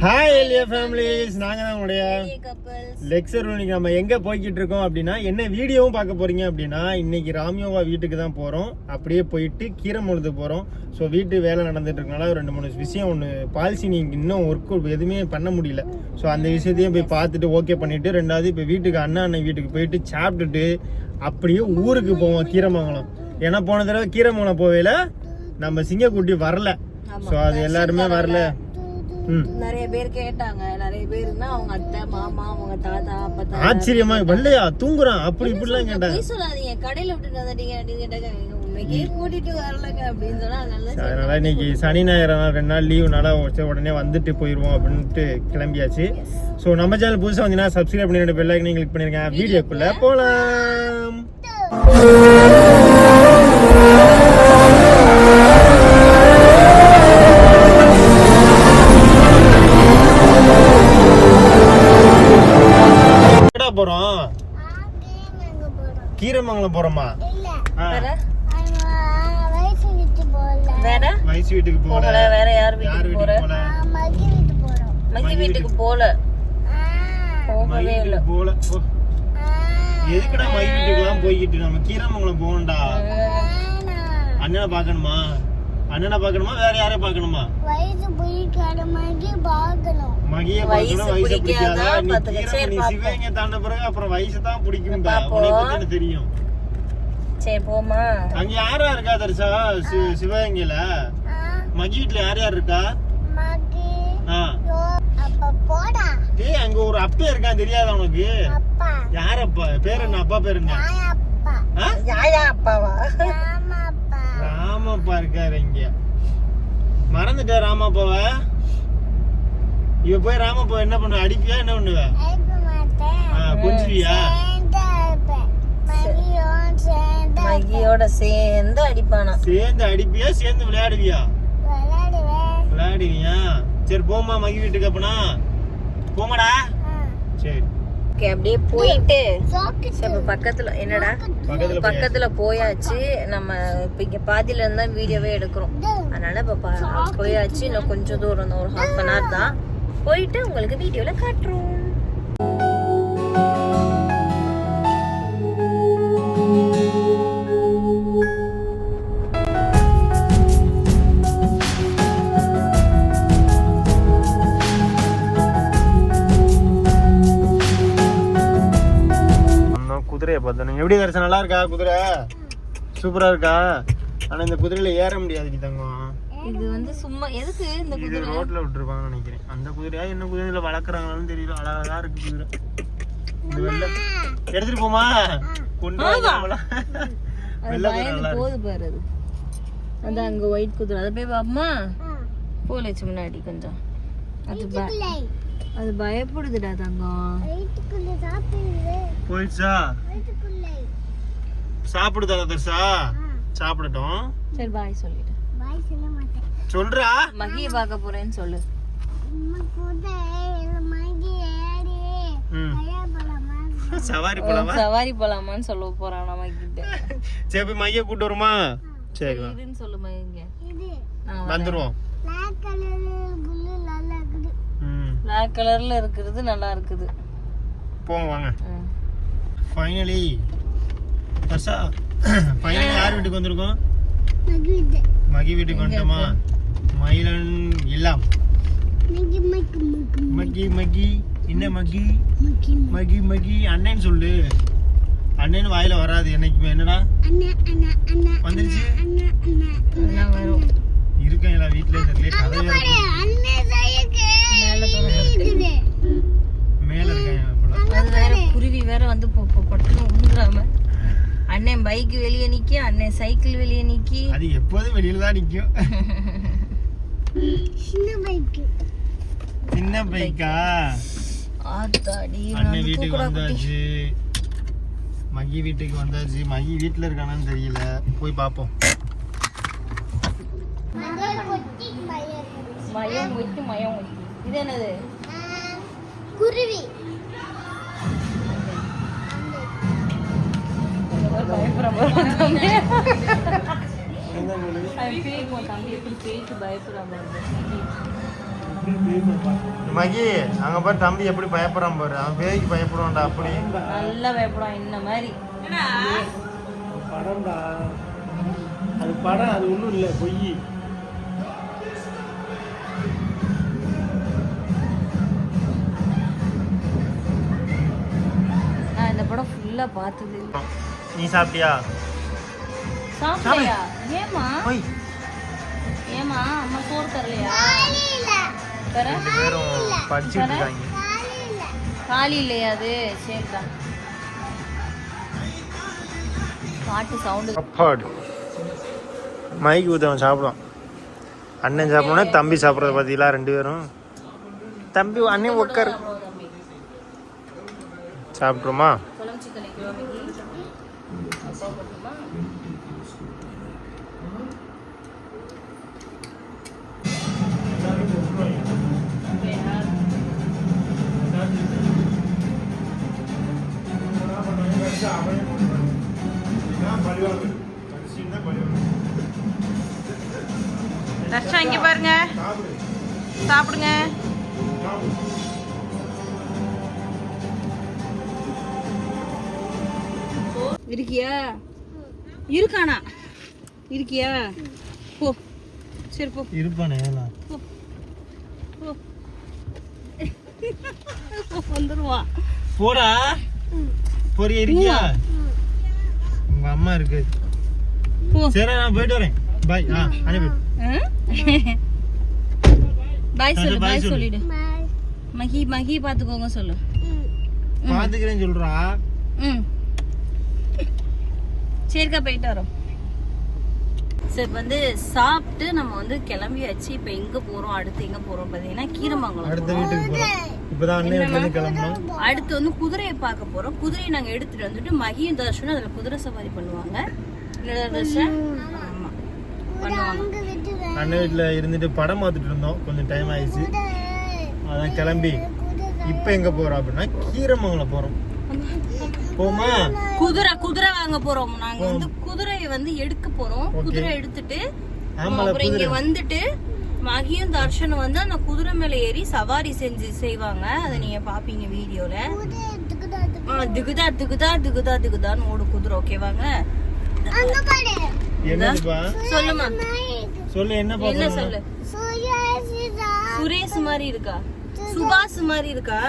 Hi எலியா families, நாங்க தான் உங்களுடைய லெக்சர். இன்னைக்கு நம்ம எங்க போய்கிட்டு இருக்கோம் அப்படின்னா, என்ன வீடியோவும் பார்க்க போறீங்க அப்படின்னா, இன்னைக்கு ராமியோவா வீட்டுக்கு தான் போறோம். அப்படியே போயிட்டு கீரமொழுது போறோம். ஸோ வீட்டு வேலை நடந்துட்டு இருக்கனால 2-3 விஷயம், ஒன்று பாலிசி நீங்க இன்னும் ஒர்க் எதுவுமே பண்ண முடியல. ஸோ அந்த விஷயத்தையும் போய் பார்த்துட்டு ஓகே பண்ணிட்டு, ரெண்டாவது இப்போ வீட்டுக்கு அண்ணன் வீட்டுக்கு போயிட்டு சாப்பிட்டுட்டு அப்படியே ஊருக்கு போவோம் கீரமங்கலம். ஏன்னா போன தடவை கீரமங்கலம் போவேல நம்ம சிங்கக்குட்டி வரல. ஸோ அது எல்லாருமே வரல. நிறைய பேர் கேட்டாங்க. நிறைய பேருன்னா அவங்க அத்தை, மாமா, அவங்க தாத்தா, அப்பா. ஆச்சரியமா வரலையா, தூங்குறான் அப்படி இப்படிலாம் கேட்டாங்க. சொல்லாதீங்க, கடையில விட்டு வந்துட்டீங்க அப்படின்னு கேட்டாங்க. உண்மைக்கே கூட்டிட்டு வரலங்க அப்படின்னு சொன்னா அதனால இன்னைக்கு சனி ஞாயிறு 2 நாள் லீவுனால உடனே வந்துட்டு போயிருவோம் அப்படின்ட்டு கிளம்பியாச்சு. ஸோ நம்ம சேனல் புதுசாக வந்தீங்கன்னா சப்ஸ்கிரைப் பண்ணி பெல் ஐக்கனையும் கிளிக் பண்ணிருக்கேன். வீடியோக்குள்ள போலாம். போறோம் கீரமங்கலம் போறோமா? வயசு வீட்டுக்கு போல. வேற யார் வீட்டுக்கு போற? மகி வீட்டுக்கு போல. போகவே இல்ல. போல எதுக்குடா மகி வீட்டுக்குலாம் போய்கிட்டு? நம்ம கீரமங்கலம் போகணும்டா. அண்ணனை பார்க்கணுமா? அண்ணனை பார்க்கணுமா வேற யாரை பார்க்கணுமா? வயசு பிடிக்காத மகி பார்க்கணும். மகிய பார்க்கணும். வயசு பிடிக்காதா? நீ சிவகங்கை தாண்ட பிறகு அப்புறம் வயசு தான் பிடிக்கும்டா. உனக்கு பத்தி தெரியும். சரி போமா. அங்க யாரா இருக்கா தர்ஷா? சிவகங்கையில மகி வீட்டுல யார் யார் இருக்கா? மகி அப்பா போடா. டேய் அங்க ஒரு அப்பா இருக்கான், தெரியாதா உனக்கு? அப்பா யார் அப்பா? பேர் என்ன? அப்பா பேர் என்ன? அப்பா. யாயா அப்பாவா? ராமப்பா. ராமப்பா இருக்காரு இங்க. மறந்துட்டா ராமப்பாவ? இவ போய் ராமப்பா என்ன பண்ணுவ? அடிப்பியா? என்ன பண்ணுவ? கொஞ்சியா? மகியோட சேர்ந்து அடிப்பானா? சேர்ந்து அடிப்பியா? சேர்ந்து விளையாடுவியா? விளையாடுவியா? சரி போமா மகி வீட்டுக்கு. அப்பனா போமாடா. சரி அப்படியே போயிட்டு பக்கத்துல என்னடா பக்கத்துல போயாச்சு. நம்ம இப்ப இங்க பாதியில இருந்தா வீடியோவே எடுக்கிறோம். அதனால இப்ப போயாச்சு. இன்னும் கொஞ்சம் தூரம், ஒரு 1/2 hour தான். போயிட்டு உங்களுக்கு வீடியோல காட்டுறோம். குதிரையை பார்த்தோம். எப்படி தரிசனம்? நல்லா இருக்கா குதிரை? சூப்பரா இருக்கா? ஆனா இந்த குதிரையில ஏற முடியாது தங்கம். இது வந்து சும்மா எதுக்கு இந்த குதிரை ரோட்ல விட்டுருப்பாங்கன்னு நினைக்கிறேன். அந்த குதிரையா என்ன குதிரையில வளர்க்குறாங்கன்னு தெரியல. அழகா இருக்கு குதிரை. இந்த வெள்ளை எடுத்துட்டு போமா? கொண்டு போகுது பாரு. அது அந்த அங்க ஒயிட் குதிரை. அதை போய் பாப்போமா? போலச்சு முன்னாடி கொஞ்சம். அது பயப்படுதுடா தங்கம். போயிடுச்சா? சாப்பிடுதா தர்ஷா? சாப்பிடட்டும். சரி பாய் சொல்லிட்டு. பாய் சொல்ல மாட்டேன். சொல்றா. மகியை பார்க்க போறேன்னு சொல்லு. சவாரி போலாமா? சவாரி போலாமான்னு சொல்ல போறான் நம்ம கிட்ட. சரி போய் மைய கூட்டு வருமா? சரி இதுன்னு சொல்லு மைங்க. வந்துருவோம். பிளாக் கலர்ல இருக்குது, நல்லா இருக்குது. போங்க வாங்க. ஃபைனலி தர்ஷா, ஃபைனலி யார் வீட்டுக்கு வந்திருக்கோம்? மகி வீட்டுக்கு வந்துட்டோமா? மயிலன் எல்லாம் மகி மகி என்ன மகி மகி மகி அண்ணன் சொல்லு. அண்ணன் வாயில வராது என்னைக்குமே. என்னடா வந்துருச்சு? இருக்கேன் எல்லாம் வீட்டுல. இந்த கதை மேல இருக்கேன். குருவி வேற வந்து பட்டுறாம. அண்ணன் பைக் வெளியே நிக்க, அண்ணன் சைக்கிள் வெளியே நிக்கி. அது எப்போதும் வெளியில தான் நிக்கும். சின்ன பைக்கா? ஆத்தாடி. அண்ணன் வீட்டுக்கு வந்தாச்சு. மகி வீட்டுக்கு வந்தாச்சு. மகி வீட்டுல இருக்கானான்னு தெரியல. போய் பாப்போம். மயம் ஒட்டி மயம் ஒட்டி. இது என்னது? குருவி. பயப்படுறாங்க. மகி அங்க பாரு தம்பி எப்படி பயப்படுறான் பாரு. அவன் பேய்க்கு பயப்படுவான்டா அப்படி. நல்லா பயப்படுவான் இந்த மாதிரி. படம்டா அது, படம் அது ஒண்ணும் இல்ல, பொய். நான் இந்த படம் ஃபுல்லா பார்த்தது. நீ சாப்பிட்டியா? சாப்பிட்டியா? ஏமா அம்மா சோறு தரலையா? ரெண்டு பேரும் படிச்சுட்டு இருக்காங்க. காலி இல்லையா அது? சரிதான். பாட்டு சவுண்டு. சாப்பாடு மைக்கு ஊத்தவன் சாப்பிடுவான். அண்ணன் சாப்பிடணும், தம்பி சாப்பிட்றத பார்த்தீங்களா ரெண்டு பேரும். தம்பி அண்ணன் உட்காரு. சாப்பிட்ருமா? தர்ஷா இங்க பாருங்க, சாப்பிடுங்க. இருக்கியா? இருக்கானா? இருக்கியா? போ. சரி போ. இருப்பானே போ. வந்துருவா. போடா. போறியா? இருக்கியா? உங்க அம்மா இருக்கு. சரி நான் போயிட்டு வரேன். பாய். அனுப்பி. பாய் சொல்லு. பாய் சொல்லிடு. மகி பாத்துக்கோங்க சொல்லு. பாத்துக்கிறேன்னு சொல்றா. சரிக்கா போயிட்டு வரோம். சரி வந்து சாப்பிட்டு நம்ம வந்து கிளம்பியாச்சு. இப்போ எங்க போறோம், அடுத்து எங்க போறோம் பாத்தீங்கன்னா கீரமங்கலம். அடுத்த வீட்டுக்கு போறோம். இப்பதான் அண்ணன் கிளம்பணும். அடுத்து வந்து குதிரையை பார்க்க போறோம். குதிரையை நாங்க எடுத்துட்டு வந்துட்டு மகியும் தர்ஷனும் அதுல குதிரை சவாரி பண்ணுவாங்க. ஆமா பண்ணுவாங்க. அண்ணன் வீட்டுல இருந்துட்டு படம் பார்த்துட்டு இருந்தோம், கொஞ்சம் டைம் ஆயிடுச்சு. அதான் கிளம்பி இப்ப எங்க போறோம் அப்படின்னா கீரமங்கலம் போறோம். போமா? குதிரை வாங்க போறோம். நாங்க வந்து குதிரையை வந்து எடுக்க போறோம். குதிரை எடுத்துட்டு அப்புறம் இங்க வந்துட்டு மகியும் தர்ஷனும் வந்து அந்த குதிரை மேல ஏறி சவாரி செய்வாங்க. அதை நீங்க பாப்பீங்க வீடியோல. திகுதா திகுதா திகுதா திகுதான்னு ஓடு குதிரை. ஓகேவாங்க? சொல்லுமா, சொல்லு. என்ன சொல்லு? சுரேஷ் மாதிரி இருக்கா? சுபாஷ் மாதிரி இருக்கா?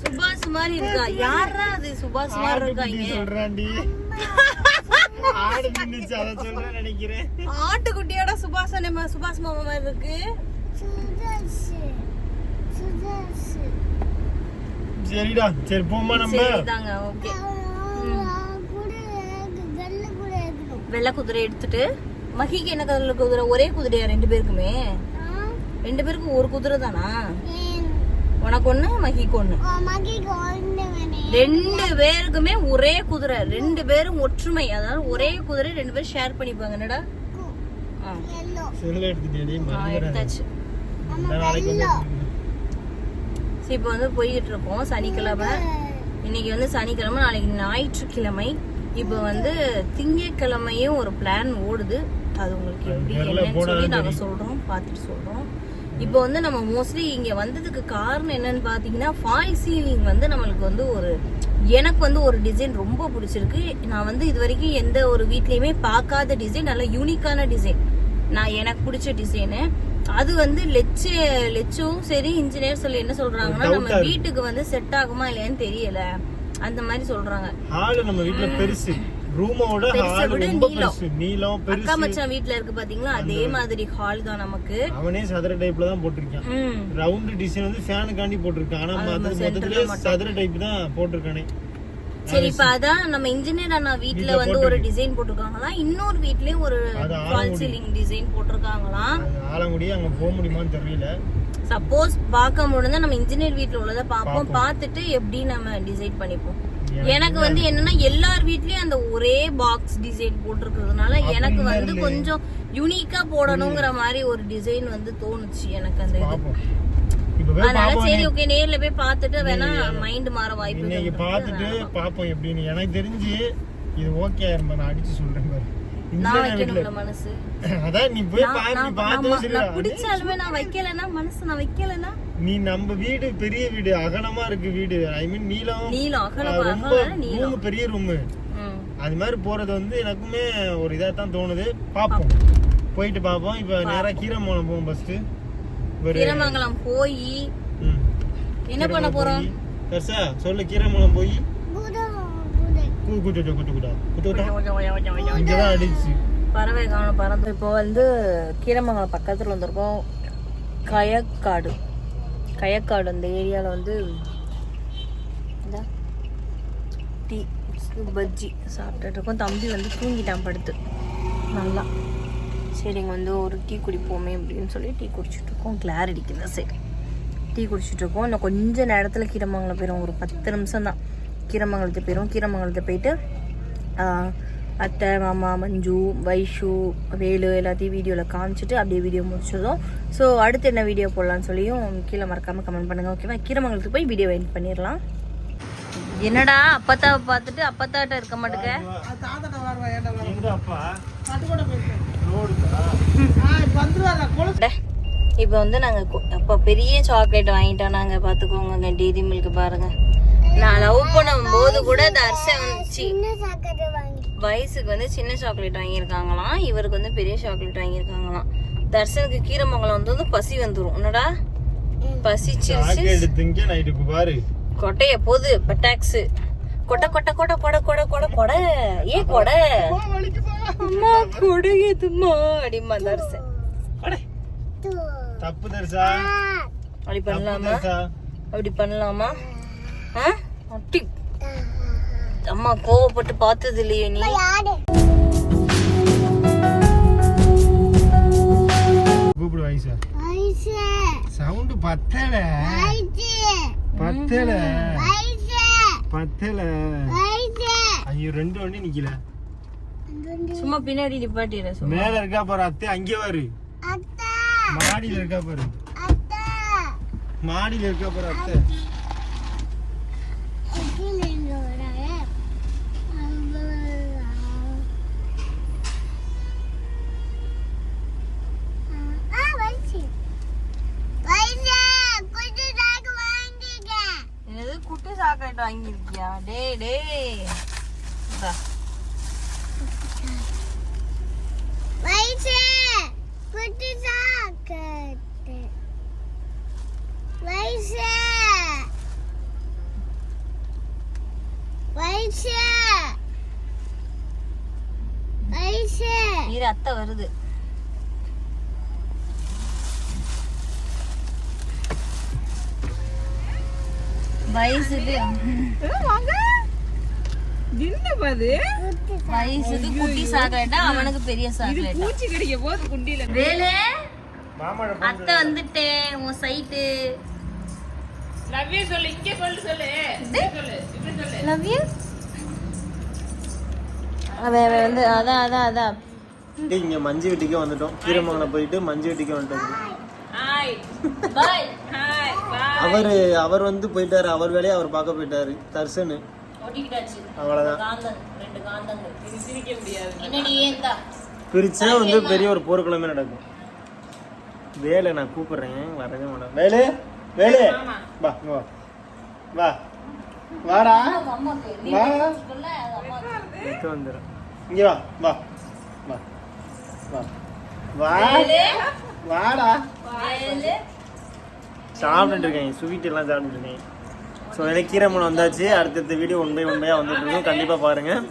சுபாஷ் மாதிரி இருக்கா? யாரா அது சுபாஷ் மாதிரி இருக்காங்க? சொல்றாண்டி. ஆடு நின்னுச்சு அத சொல்றேன் நினைக்கிறேன். ஆட்டுக்குட்டியோட சுபாஷ் மாமா மாதிரி இருக்கு. சரிடா, சரி போமா நம்ம. சரிதாங்க, ஓகே. வெள்ளை குதிரை எடுத்துட்டு மகிக்கு என்ன கலர்ல குதிரை? ஒரே குதிரையா ரெண்டு பேருக்குமே? ரெண்டு பேருக்கும் ஒரு குதிரை தானா? உனக்கு ஒண்ணு மகிக்கு ஒண்ணு. ரெண்டு பேருக்குமே ஒரே குதிரை. ரெண்டு பேரும் ஒற்றுமை, அதாவது ஒரே குதிரை ரெண்டு பேரும் ஷேர் பண்ணிப்பாங்க. என்னடா? எடுத்தாச்சு. சரி இப்போ வந்து போய்கிட்டு இருக்கோம். சனிக்கிழமை இன்னைக்கு வந்து சனிக்கிழமை, நாளைக்கு ஞாயிற்றுக்கிழமை. இப்போ வந்து திங்கட்கிழமையும் ஒரு பிளான் ஓடுது. அது உங்களுக்கு எப்படி என்னன்னு சொல்லி நாங்க சொல்றோம், பார்த்துட்டு சொல்றோம். இப்போ வந்து நம்ம மோஸ்ட்லி இங்க வந்ததுக்கு காரணம் என்னன்னு பாத்தீங்கன்னா ஃபால் சீலிங் வந்து நம்மளுக்கு வந்து எனக்கு வந்து ஒரு டிசைன் ரொம்ப பிடிச்சிருக்கு. நான் வந்து இது வரைக்கும் எந்த ஒரு வீட்லயுமே பார்க்காத டிசைன், நல்ல யூனிக்கான டிசைன், நான் எனக்கு பிடிச்ச டிசைனு. அது வந்து லெச்சும் சரி இன்ஜினியர் சொல்லி என்ன சொல்றாங்கன்னா நம்ம வீட்டுக்கு வந்து செட் ஆகுமா இல்லையான்னு தெரியல, அந்த மாதிரி சொல்றாங்க. ஹால் நம்ம வீட்ல பெருசு, ரூமோட ஹால் ரொம்ப பெருசு, நீளம் பெருசு. அக்கா மச்சான் வீட்ல இருக்கு பாத்தீங்களா, அதே மாதிரி ஹால் தான் நமக்கு. அவனே சதுர டைப்ல தான் போட்டுருக்கான். ரவுண்ட் டிசைன் வந்து ஃபேனுக்காண்டி போட்டுருக்கான். ஆனா மொத்தத்துல சதுர டைப் தான் போட்டுருக்கானே. சரி இப்ப அதான் நம்ம இன்ஜினியர் அண்ணா வீட்ல வந்து ஒரு டிசைன் போட்டுருக்காங்களா, இன்னொரு வீட்லயும் ஒரு ஃபால் சீலிங் டிசைன் போட்டுருக்காங்களாம். ஆலங்குடி அங்க போக முடியுமான்னு தெரியல. சப்போஸ் பார்க்க முடிஞ்சா நம்ம இன்ஜினியர் வீட்ல உள்ளத பாப்போம், பார்த்துட்டு எப்படி நம்ம டிசைட் பண்ணிப்போம். எனக்கு வந்து என்னன்னா எல்லார் வீட்லயும் அந்த ஒரே பாக்ஸ் டிசைன் போட்டிருக்கிறதுனால எனக்கு வந்து கொஞ்சம் யூனிக்கா போடணுங்கிற மாதிரி ஒரு டிசைன் வந்து தோணுச்சு எனக்கு அந்த இது. அதனால சரி ஓகே நேர்ல போய் பார்த்துட்டு வேணா மைண்ட் மாற வாய்ப்பு இன்னைக்கு பார்த்துட்டு பாப்போம் எப்படின்னு. எனக்கு தெரிஞ்சு இது ஓகே ஆயிருமா, நான் அடிச்சு சொல்றேன் பாரு. நான் வைக்கணும்ல மனசு. அதான் நீ போய் பார்த்து நான் பிடிச்சாலுமே நான் வைக்கலனா மனசு நான் வைக்கலனா நீ நம்ம வீடு பெரிய வீடு அகலமா இருக்கு வீடு. ஐ மீன் நீளம் அகலமா ரொம்ப ரூம் பெரிய ரூம். அது மாதிரி போறது வந்து எனக்குமே ஒரு இதா தான் தோணுது. பாப்போம், போயிட்டு பாப்போம். இப்ப நேரா கீரமங்கலம் போவோம். ஃபர்ஸ்ட் கீரமங்கலம் போய் என்ன பண்ண போறோம்? கர்சா சொல்லு. கீரமங்கலம் போய் பறவை காணும் பறந்து. இப்போ வந்து கீரமங்கலம் பக்கத்துல வந்திருக்கோம். கயக்காடு அந்த ஏரியாவில் வந்து டீ பஜ்ஜி சாப்பிட்டுட்டு இருக்கோம். தம்பி வந்து தூங்கிட்டான் படுத்து நல்லா. சரி இங்கே வந்து ஒரு டீ குடிப்போமே அப்படின்னு சொல்லி டீ குடிச்சிட்ருக்கோம். கிளார் அடிக்குதா? சரி டீ குடிச்சிட்ருக்கோம். இன்னும் கொஞ்சம் நேரத்தில் கீரமங்கலம் போயிடும். ஒரு 10 நிமிஷம் தான் கீரமங்கலத்துக்கு போயிடும். கீரமங்கலத்தை போயிட்டு அத்தை, மாமா, மஞ்சு, வைஷு, வேலு எல்லாத்தையும் வீடியோவில் காமிச்சிட்டு அப்படியே வீடியோ முடிச்சிடும். ஸோ அடுத்து என்ன வீடியோ போடலான்னு சொல்லியும் கீழே மறக்காமல் கமெண்ட் பண்ணுங்கள். ஓகேவா? கீரமங்கலத்துக்கு போய் வீடியோ எடிட் பண்ணிடலாம். என்னடா அப்பத்தாவை பார்த்துட்டு அப்பத்தாட்ட இருக்க மாட்டேங்க. இப்போ வந்து நாங்கள் அப்போ பெரிய சாக்லேட் வாங்கிட்டோம் நாங்கள். பார்த்துக்கோங்க டெய்ரி மில்க் பாருங்க. நான் லவ் பண்ணும்போது கூட தர்சன் வந்துச்சு. வயசுக்கு வந்து சின்ன சாக்லேட் வாங்கியிருக்காங்களாம், இவருக்கு வந்து பெரிய சாக்லேட் வாங்கியிருக்காங்களாம். தர்சனுக்கு கீரமங்கலம் வந்தது பசி வந்துடும். என்னடா பசிச்சிருச்சு. கொட்டைய போது பட்டாக்ஸ் கொட்டை கொட்டை கொட்டை கொடை கொடை கொடை கொடை ஏ கொடை அம்மா கொடையுதுமா அடிமா தர்சன். தப்பு தர்சா. அப்படி பண்ணலாமா? அப்படி பண்ணலாமா? அம்மா கோவப்பட்டு பார்த்தது இல்லையே நீ. கூப்பிடு வைசா. சவுண்ட் பத்தல ஐயோ 2 வண்டி நிக்கல. சும்மா பின்னாடி நிப்பாட்டிடுற. மேல இருக்கா பாரு அத்தை, அங்கே பாரு. மாடியில இருக்கா பாரு. மாடியில இருக்கா பாரு அத்தை. குட்டி சாக்லேட் வாங்கிருக்கியா? டே இரு அத்தை வருது. வயசுக்கு குட்டி சாக்லேட்டா, அவனுக்கு பெரிய சாக்லேட். வேலே அத்தை வந்துட்டேன் உன் சைட்டு. லவ் யூ சொல்லு. இங்க சொல்லு. Love you. அவன் வந்து அதான் இங்க மஞ்சு வீட்டுக்கே வந்துட்டோம். கீரமங்கலம் போயிட்டு மஞ்சு வீட்டுக்கே வந்துட்டோம். அவர் வந்து போயிட்டாரு. அவர் வேலையை அவர் பார்க்க போயிட்டாரு. தர்சனு அவ்வளவுதான். பிரிச்சா வந்து பெரிய ஒரு போர்க்குளமே நடக்கும். வேலை நான் கூப்பிடுறேன், வரவே மாட்டேன். வேலை வா வா வாடா வந்துடும். இங்க வா வா வா வா வாடா. சாப்பிட்டு இருக்கேன், ஸ்வீட் எல்லாம் சாப்பிட்டு இருக்கேன். ஸோ எனக்கு கீரமங்கலம் வந்தாச்சு. அடுத்தடுத்த வீடியோ உண்மையாக வந்துட்டு இருக்கோம். கண்டிப்பாக பாருங்கள்.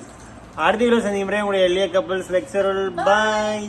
அடுத்த வீடியோ சந்திக்கும் முறை உங்களுடைய எளிய கப்பல்ஸ் லெக்சரல் பாய்.